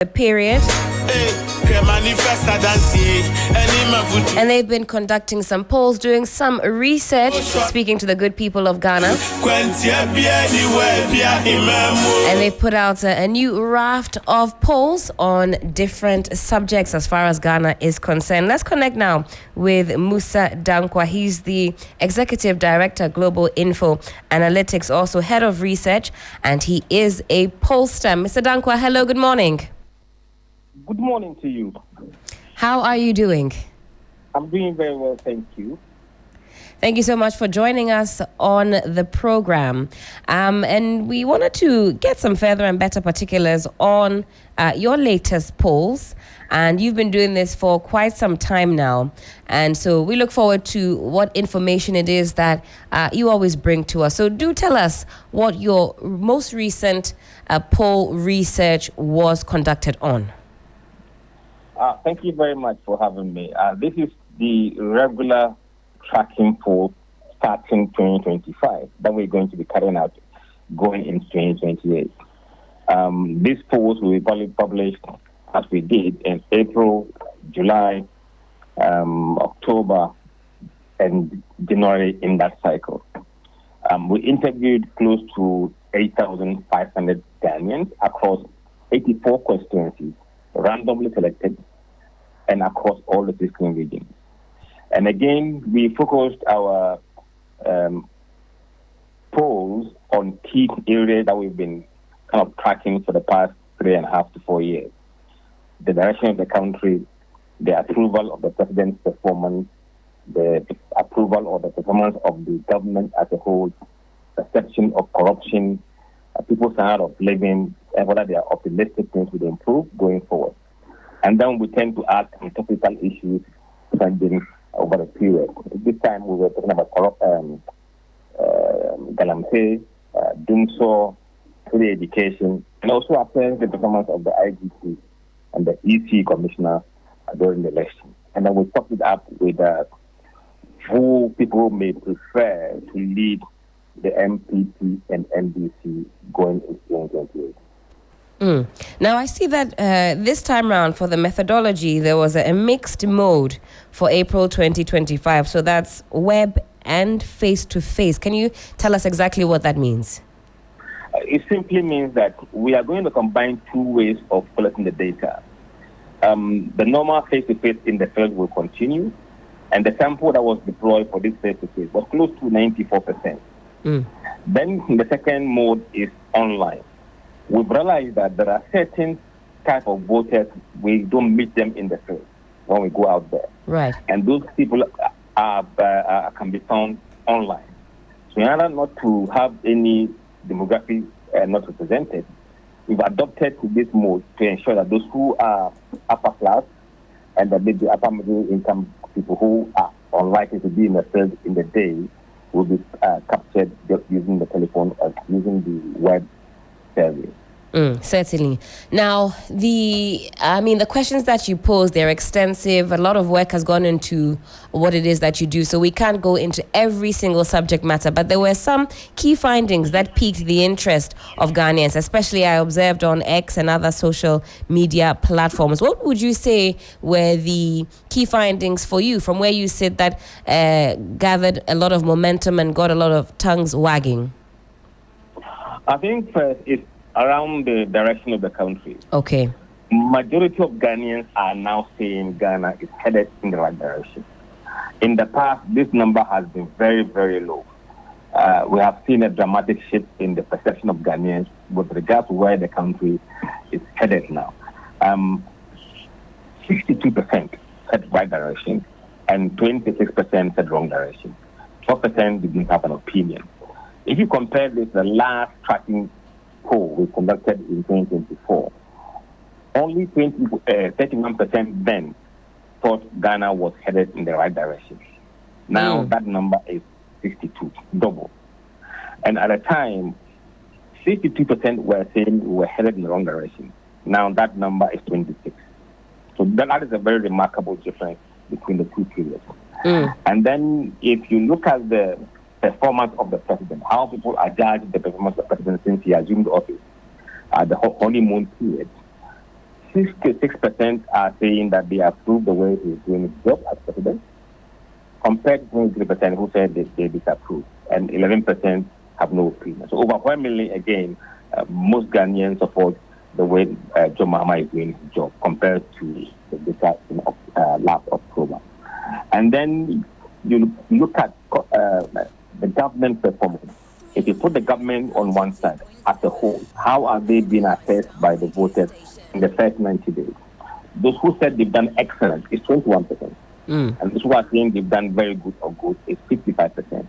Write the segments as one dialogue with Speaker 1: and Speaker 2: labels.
Speaker 1: period. And they've been conducting some polls, doing some research, speaking to the good people of Ghana. And they've put out a new raft of polls on different subjects as far as Ghana is concerned. Let's connect now with Mussa Dankwah. He's the Executive Director of Global InfoAnalytics, also Head of Research, and he is a pollster. Mr. Dankwah, hello, good morning.
Speaker 2: Good morning to you.
Speaker 1: How are you doing?
Speaker 2: I'm doing very well, thank you.
Speaker 1: Thank you so much for joining us on the program. And we wanted to get some further and better particulars on your latest polls. And you've been doing this for quite some time now. And so we look forward to what information it is that you always bring to us. So do tell us what your most recent poll research was conducted on.
Speaker 2: Thank you very much for having me. This is the regular tracking poll starting 2025 that we're going to be carrying out going into 2028. These polls will be probably published as we did in April, July, October, and January in that cycle. We interviewed close to 8,500 Ghanaians across 84 constituencies, randomly selected, and across all the 16 regions. And again, we focused our polls on key areas that we've been kind of tracking for the past 3.5 to 4 years. The direction of the country, the approval of the president's performance, the approval or the performance of the government as a whole, perception of corruption, people's standard of living, and whether they are optimistic things will improve going forward. And then we tend to add some topical issues trending over the period. This time we were talking about Galamsey, Dumso, free education, and also affairs the performance of the IGC and the EC commissioner during the election. And then we topped it up with who people may prefer to lead the MPP and NDC going into 2028.
Speaker 1: Now, I see that this time around for the methodology, there was a mixed mode for April 2025. So that's web and face-to-face. Can you tell us exactly what that means?
Speaker 2: It simply means that we are going to combine two ways of collecting the data. The normal face-to-face in the field will continue, and the sample that was deployed for this face-to-face was close to 94%. Then the second mode is online. We've realized that there are certain type of voters, we don't meet them in the field when we go out there.
Speaker 1: Right.
Speaker 2: And those people can be found online. So in order not to have any demographic not represented, we've adopted this mode to ensure that those who are upper class and the upper middle income people who are unlikely to be in the field in the day will be captured just using the telephone or using the web service.
Speaker 1: Certainly. Now, the questions that you pose, they're extensive. A lot of work has gone into what it is that you do. So we can't go into every single subject matter, but there were some key findings that piqued the interest of Ghanaians, especially I observed on X and other social media platforms. What would you say were the key findings for you from where you sit that gathered a lot of momentum and got a lot of tongues wagging?
Speaker 2: I think first it's around the direction of the country.
Speaker 1: Okay.
Speaker 2: Majority of Ghanaians are now saying Ghana is headed in the right direction. In the past, this number has been very, very low. We have seen a dramatic shift in the perception of Ghanaians with regard to where the country is headed now. 62% said right direction and 26% said wrong direction. 12% didn't have an opinion. If you compare this, the last tracking poll we conducted in 2024, only 31% then thought Ghana was headed in the right direction. Now that number is 62, double. And at the time, 62% were saying we were headed in the wrong direction. Now that number is 26. So that is a very remarkable difference between the two periods. And then if you look at the performance of the president, how people are judged the performance of the president since he assumed office, the honeymoon period, 66% are saying that they approve the way he's doing his job as president, compared to 23% who said they disapprove, and 11% have no opinion. So overwhelmingly, again, most Ghanaians support the way John Mahama is doing his job compared to the data in last October. And then you look at the government performance. If you put the government on one side as a whole, how are they being assessed by the voters in the first 90 days? Those who said they've done excellent is 21%. And those who are saying they've done very good or good is 55%.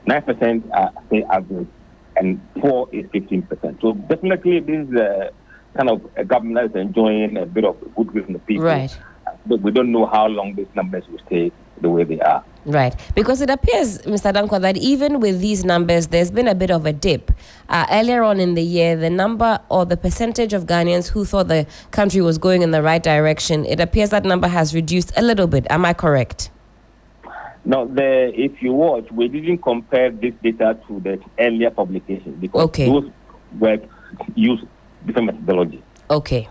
Speaker 2: 9% say average, and 4 is 15%. So definitely this is kind of a government that is enjoying a bit of goodwill from the people.
Speaker 1: Right.
Speaker 2: But we don't know how long these numbers will stay the way they are.
Speaker 1: Right. Because it appears, Mr. Dankwah, that even with these numbers, there's been a bit of a dip. Earlier on in the year, the number or the percentage of Ghanaians who thought the country was going in the right direction, it appears that number has reduced a little bit. Am I correct?
Speaker 2: No, if you watch, we didn't compare this data to the earlier publication because those were used different methodology.
Speaker 1: Okay.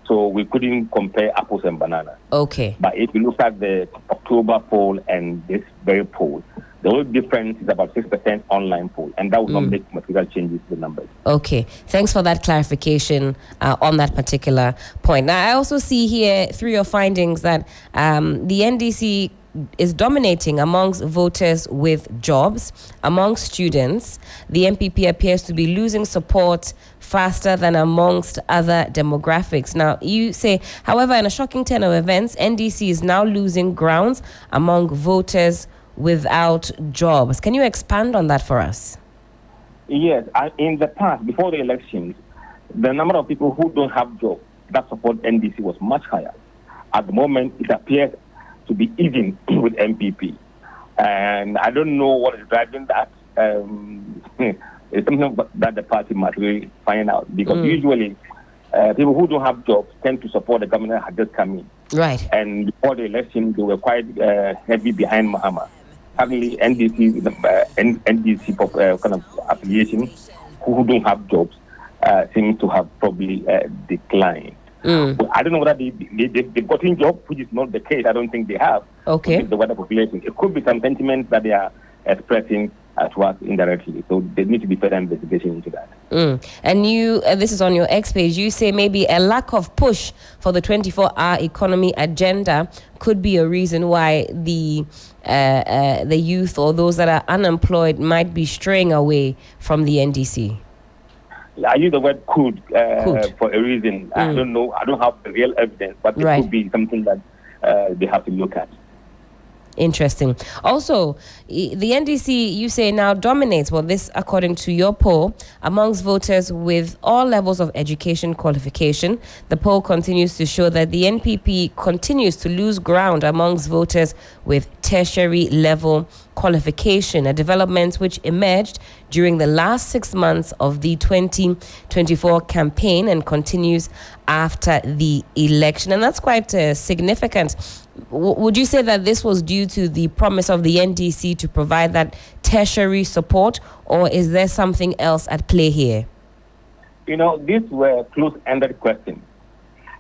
Speaker 2: So we couldn't compare apples and bananas.
Speaker 1: Okay.
Speaker 2: But if you look at the October poll and this very poll, the only difference is about 6% online poll, and that will not make material changes to the numbers.
Speaker 1: Okay. Thanks for that clarification on that particular point. Now, I also see here through your findings that the NDC is dominating amongst voters with jobs. Among students, the NPP appears to be losing support faster than amongst other demographics. Now, you say, however, in a shocking turn of events, NDC is now losing grounds among voters without jobs. Can you expand on that for us?
Speaker 2: Yes. In the past, before the elections, the number of people who don't have jobs that support NDC was much higher. At the moment, it appears to be even with MPP. And I don't know what is driving that. It's something that the party must really find out. Because usually, people who don't have jobs tend to support the government that had just come in.
Speaker 1: Right.
Speaker 2: And before the election, they were quite heavy behind Mahama. Suddenly, NDC kind of affiliation, who don't have jobs, seem to have probably declined. Well, I don't know whether they've gotten jobs, which is not the case. I don't think they have.
Speaker 1: Okay.
Speaker 2: The wider population. It could be some sentiments that they are expressing to us indirectly. So there needs to be further investigation into that.
Speaker 1: And you, this is on your X page, you say maybe a lack of push for the 24-hour economy agenda could be a reason why the youth or those that are unemployed might be straying away from the NDC.
Speaker 2: I use the word could for a reason. I don't know. I don't have the real evidence, but it could be something that they have to look at.
Speaker 1: Interesting. Also, the NDC, you say, now dominates, well, this according to your poll, amongst voters with all levels of education qualification. The poll continues to show that the NPP continues to lose ground amongst voters with tertiary level qualification, a development which emerged during the last 6 months of the 2024 campaign and continues after the election. And that's quite significant. Would you say that this was due to the promise of the NDC to provide that tertiary support, or is there something else at play here?
Speaker 2: You know, these were close-ended questions,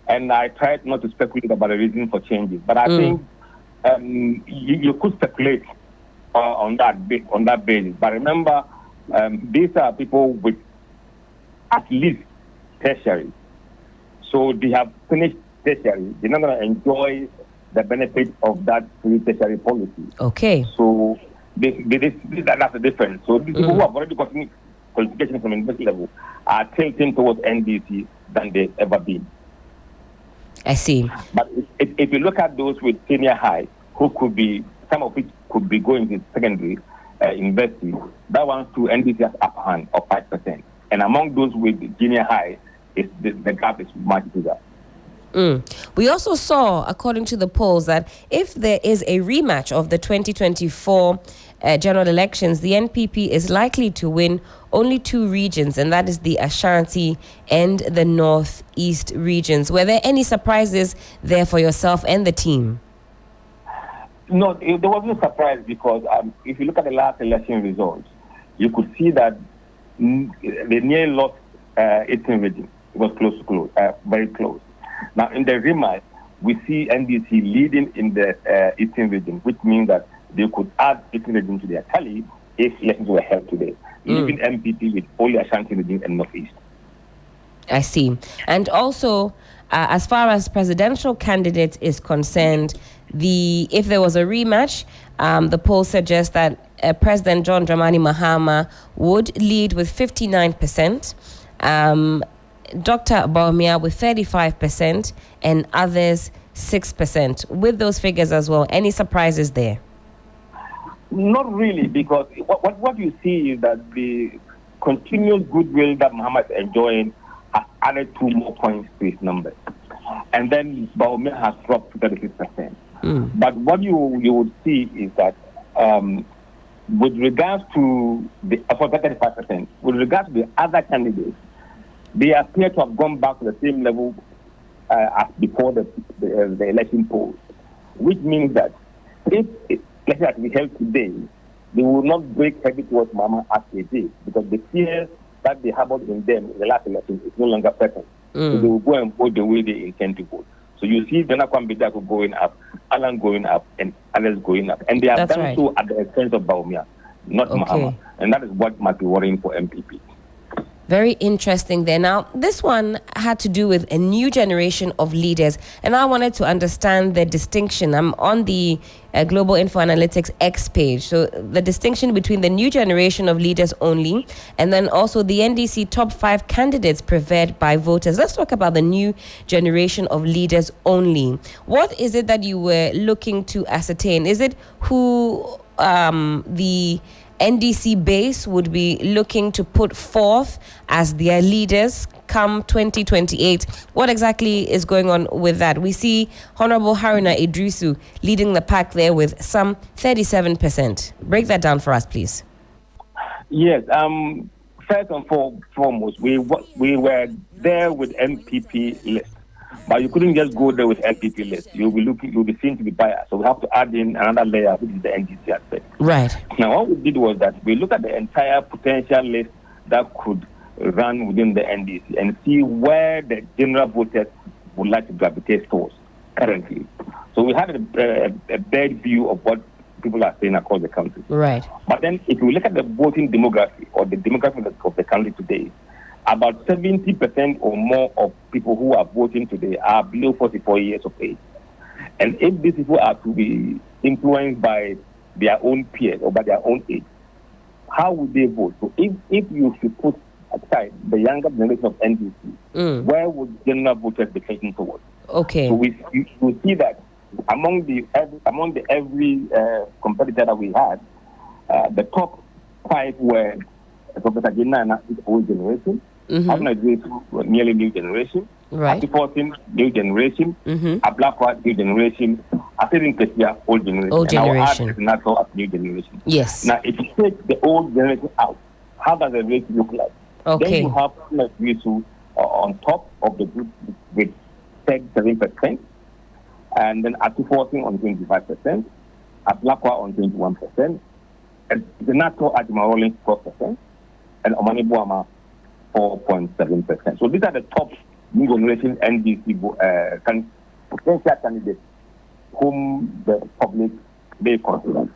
Speaker 2: and I tried not to speculate about the reason for changes, but I think you could speculate on that basis. But remember, these are people with at least tertiary. So they have finished tertiary. They're not going to enjoy the benefit of that free tertiary policy. Okay. So that's the difference. So these people who have already gotten qualifications from university level are tilting towards NDC than they've ever been.
Speaker 1: I see.
Speaker 2: But if you look at those with senior high, who could be, some of which could be going to secondary university, that one to NDC has upper hand of 5%. And among those with junior high, the gap is much bigger.
Speaker 1: We also saw, according to the polls, that if there is a rematch of the 2024 general elections, the NPP is likely to win only 2 regions, and that is the Ashanti and the Northeast regions. Were there any surprises there for yourself and the team?
Speaker 2: No, there was no surprise because if you look at the last election results, you could see that they nearly lost 18 regions. It was close, very close. Now, in the rematch, we see NDC leading in the Eastern region, which means that they could add Eastern region to their tally if elections were held today, leaving MPP with only Ashanti region and Northeast.
Speaker 1: I see. And also, as far as presidential candidates is concerned, if there was a rematch, the poll suggests that President John Dramani Mahama would lead with 59%, Dr. Appiah-Ampofo with 35%, and others 6%. With those figures as well, any surprises there?
Speaker 2: Not really, because what you see is that the continuous goodwill that Mahama is enjoying has added 2 more points to his numbers. And then Appiah-Ampofo has dropped to 36%. But what you would see is that with regards to the 35%, with regards to the other candidates, they appear to have gone back to the same level as before the election polls, which means that if let's say that we held today, they will not break heavy towards Mahama as they did, because the fear that they harbored in them in the last election is no longer present. So they will go and vote the way they intend to vote. So you see Dankwah going up, Alan going up, and others going up. And they have done so at the expense of Appiah-Ampofo, not Mahama. And that is what might be worrying for MPP.
Speaker 1: Very interesting there. Now, this one had to do with a new generation of leaders, and I wanted to understand the distinction. I'm on the Global InfoAnalytics X page. So the distinction between the new generation of leaders only, and then also the NDC top 5 candidates preferred by voters. Let's talk about the new generation of leaders only. What is it that you were looking to ascertain? Is it who the NDC base would be looking to put forth as their leaders come 2028? What exactly is going on with that? We see Honorable Haruna Idrisu leading the pack there with some 37%. Break that down for us, please.
Speaker 2: Yes. First and foremost, we were there with MPP list, but you couldn't just go there with MPP list. You'll be seen to be biased. So we have to add in another layer, which is the NDC aspect.
Speaker 1: Right.
Speaker 2: Now, what we did was that we looked at the entire potential list that could run within the NDC and see where the general voters would like to gravitate towards currently. So we had a bad view of what people are saying across the country.
Speaker 1: Right.
Speaker 2: But then if you look at the voting demography or the demography of the country today, about 70% or more of people who are voting today are below 44 years of age. And if these people are to be influenced by their own peers or by their own age, how would they vote? So if you should put aside the younger generation of NDC, where would general voters be taking towards?
Speaker 1: Okay.
Speaker 2: So we see that among every competitor that we had, the top 5 were Professor Naana, is old generation. Nearly new generation.
Speaker 1: Right.
Speaker 2: Agyemang, new generation. Dankwah, new generation. Kesia, old generation.
Speaker 1: Old generation.
Speaker 2: And our as new generation.
Speaker 1: Yes.
Speaker 2: Now, if you take the old generation out, how does the rate look like?
Speaker 1: Okay.
Speaker 2: Then you have Idrisu on top of the group with 7%, and then Agyemang on 25%, Dankwah on 21%, and the natural Agyemang rolling 12%, and Omani Boama 4.7%. So these are the top new generation NDC potential candidates whom the public may consider.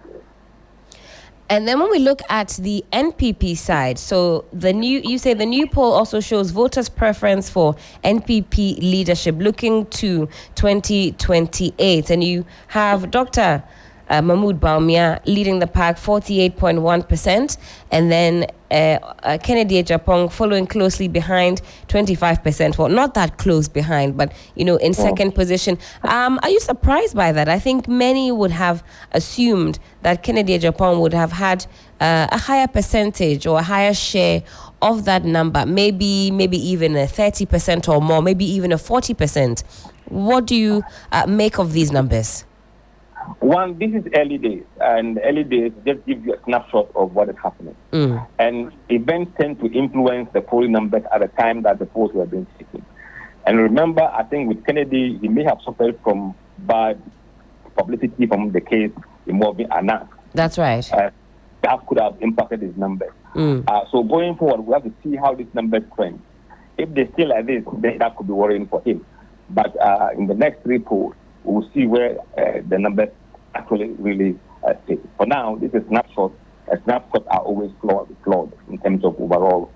Speaker 1: And then when we look at the NPP side, so you say the new poll also shows voters' preference for NPP leadership looking to 2028, and you have Dr. Mahmoud Bawumia leading the pack, 48.1%, and then Kennedy Agyemang following closely behind, 25%. Well, not that close behind, but in second position. Are you surprised by that? I think many would have assumed that Kennedy Agyemang would have had a higher percentage or a higher share of that number, maybe even a 30% or more, maybe even a 40%. What do you make of these numbers?
Speaker 2: One, this is early days, and early days just give you a snapshot of what is happening. And events tend to influence the polling numbers at the time that the polls were being taken. And remember, I think with Kennedy, he may have suffered from bad publicity from the case involving Naana.
Speaker 1: That's right.
Speaker 2: That could have impacted his numbers. So going forward, we have to see how these numbers trend. If they stay like this, then that could be worrying for him. But in the next 3 polls, we'll see where the numbers actually really sit. For now, this is snapshot. Snapshots are always flawed in terms of overall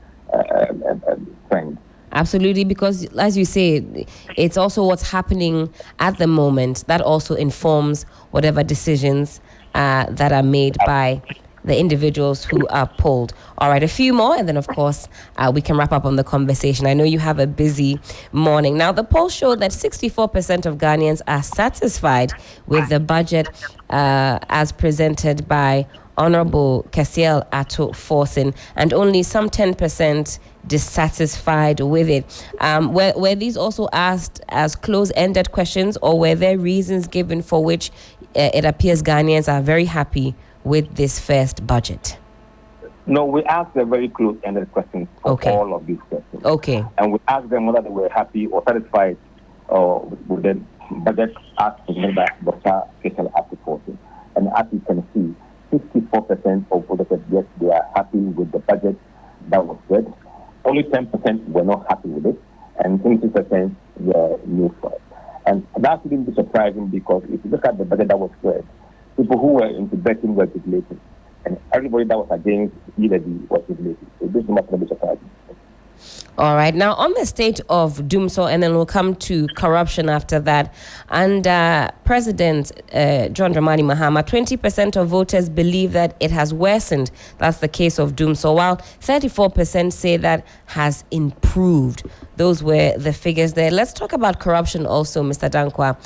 Speaker 2: trend.
Speaker 1: Absolutely, because as you say, it's also what's happening at the moment that also informs whatever decisions that are made by the individuals who are polled. All right, a few more, and then, of course, we can wrap up on the conversation. I know you have a busy morning. Now, the poll showed that 64% of Ghanaians are satisfied with the budget as presented by Honorable Kasiel Ato Forson, and only some 10% dissatisfied with it. Were these also asked as close-ended questions, or were there reasons given for which it appears Ghanaians are very happy with this first budget?
Speaker 2: No, we asked a very close-ended questions for all of these questions.
Speaker 1: Okay.
Speaker 2: And we asked them whether they were happy or satisfied with the budget as presented by Dr. Kasiel Ato Forson. And as you can see, 64% of voters said yes, they are happy with the budget that was read. Only 10% were not happy with it, and 26% were neutral. And that shouldn't be surprising, because if you look at the budget that was read, people who were into betting were regulated, and everybody that was against either was regulated. So this must not be surprising.
Speaker 1: All right. Now, on the state of Dumso, and then we'll come to corruption after that. And President John Dramani Mahama, 20% of voters believe that it has worsened. That's the case of Dumso, while 34% say that has improved. Those were the figures there. Let's talk about corruption also, Mr. Dankwah.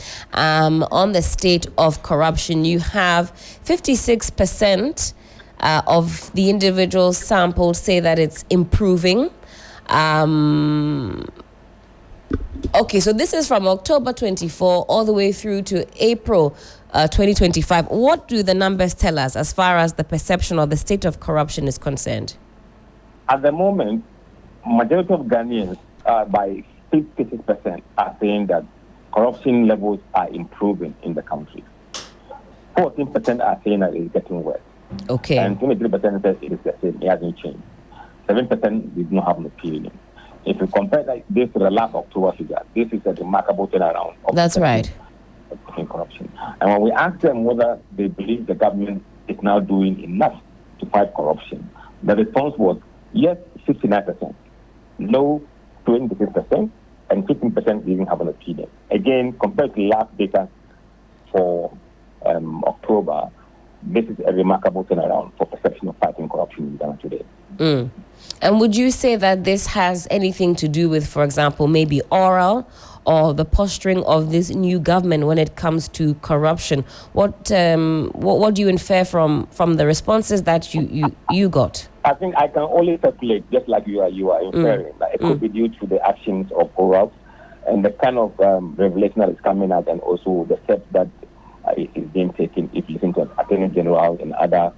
Speaker 1: On the state of corruption, you have 56% of the individuals sampled say that it's improving. Okay, so this is from October 24 all the way through to April 2025. What do the numbers tell us as far as the perception or the state of corruption is concerned?
Speaker 2: At the moment, majority of Ghanaians, by 56%, are saying that corruption levels are improving in the country. 14% are saying that it's getting worse.
Speaker 1: Okay.
Speaker 2: And 23% says it is the same, it hasn't changed. 7% did not have an opinion. If you compare this to the last October figure, this is a remarkable turnaround.
Speaker 1: That's right.
Speaker 2: In corruption. And when we ask them whether they believe the government is now doing enough to fight corruption, the response was yes, 59%, no, 26%, and 15% didn't have an opinion. Again, compared to last data for October, this is a remarkable turnaround for perception of fighting corruption in Ghana today.
Speaker 1: And would you say that this has anything to do with, for example, maybe oral or the posturing of this new government when it comes to corruption? What do you infer from the responses that you got?
Speaker 2: I think I can only speculate, just like you are inferring. That it could be due to the actions of oral and the kind of revelation that is coming out, and also the steps that is being taken if you think of Attorney General and other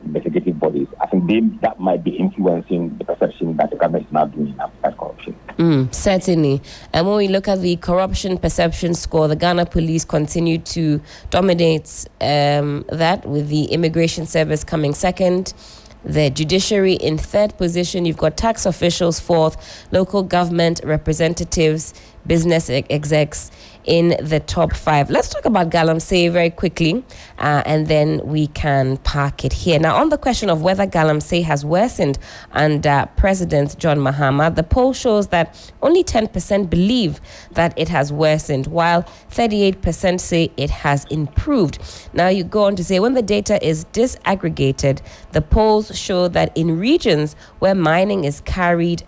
Speaker 2: investigative bodies. I think that might be influencing the perception that the government is now doing enough to fight corruption.
Speaker 1: Certainly. And when we look at the corruption perception score, the Ghana Police continue to dominate that, with the Immigration Service coming second, the judiciary in third position. You've got tax officials fourth, local government representatives, business execs in the top 5. Let's talk about Galamsey very quickly, and then we can park it here. Now, on the question of whether Galamsey has worsened under President John Mahama, the poll shows that only 10% believe that it has worsened, while 38% say it has improved. Now, you go on to say when the data is disaggregated, the polls show that in regions where mining is carried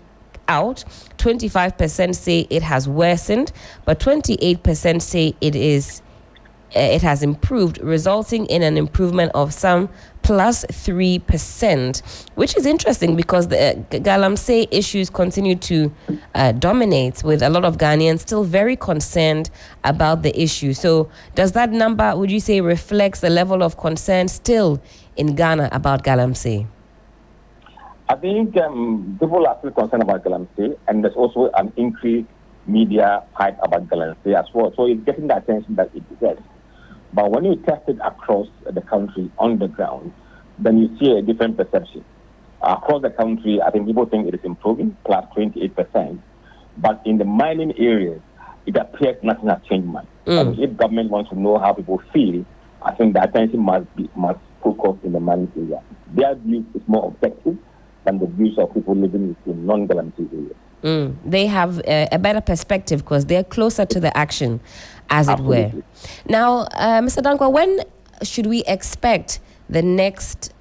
Speaker 1: out, 25% say it has worsened, but 28% say it has improved, resulting in an improvement of some plus 3%, which is interesting because the Galamsey issues continue to dominate, with a lot of Ghanaians still very concerned about the issue. So does that number, would you say, reflects the level of concern still in Ghana about Galamsey?
Speaker 2: I think people are still concerned about Galamsey, and there's also an increased media hype about Galamsey as well. So it's getting the attention that it deserves. But when you test it across the country on the ground, then you see a different perception. Across the country, I think people think it is improving, plus 28%. But in the mining areas, it appears nothing has changed much. And if government wants to know how people feel, I think the attention must focus in the money area. Their view is more objective than the views of people living in non-guaranteed areas.
Speaker 1: They have a better perspective because they're closer to the action, as
Speaker 2: Absolutely.
Speaker 1: it were. Now, Mr. Dankwah, when should we expect the next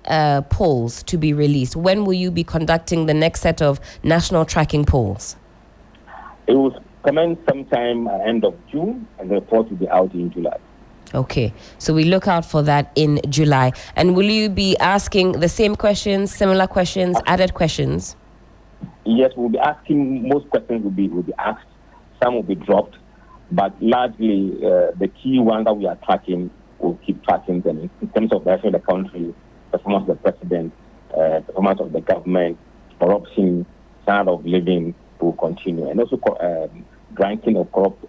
Speaker 1: polls to be released? When will you be conducting the next set of national tracking polls?
Speaker 2: It will commence sometime at the end of June, and the report will be out in July.
Speaker 1: Okay, so we look out for that in July. And will you be asking the same questions, similar questions, added questions?
Speaker 2: Yes, we'll be asking, most questions will be asked, some will be dropped, but largely the key ones that we are tracking, we'll keep tracking them in terms of the rest of the country, performance of the president, performance of the government, corruption, standard of living will continue, and also ranking of corrupt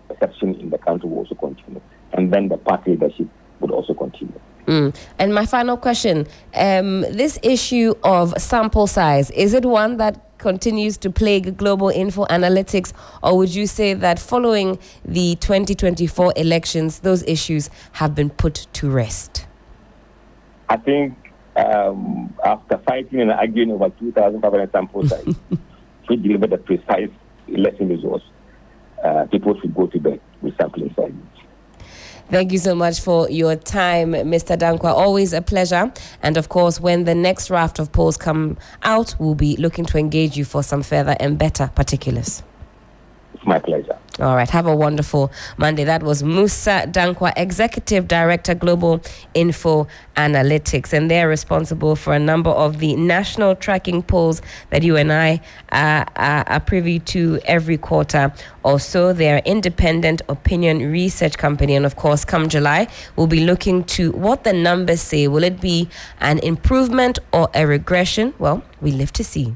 Speaker 2: perception in the country will also continue, and then the party leadership would also continue.
Speaker 1: And my final question, this issue of sample size, is it one that continues to plague Global InfoAnalytics, or would you say that following the 2024 elections, those issues have been put to rest?
Speaker 2: I think after fighting and arguing over 2,500 sample size, to deliver the precise election results, people should go to bed with sampling size.
Speaker 1: Thank you so much for your time, Mr. Dankwah. Always a pleasure. And of course, when the next raft of polls come out, we'll be looking to engage you for some further and better particulars.
Speaker 2: It's my pleasure.
Speaker 1: All right. Have a wonderful Monday. That was Mussa Dankwah, Executive Director, Global InfoAnalytics. And they're responsible for a number of the national tracking polls that you and I are privy to every quarter or so. They're an independent opinion research company. And of course, come July, we'll be looking to what the numbers say. Will it be an improvement or a regression? Well, we live to see.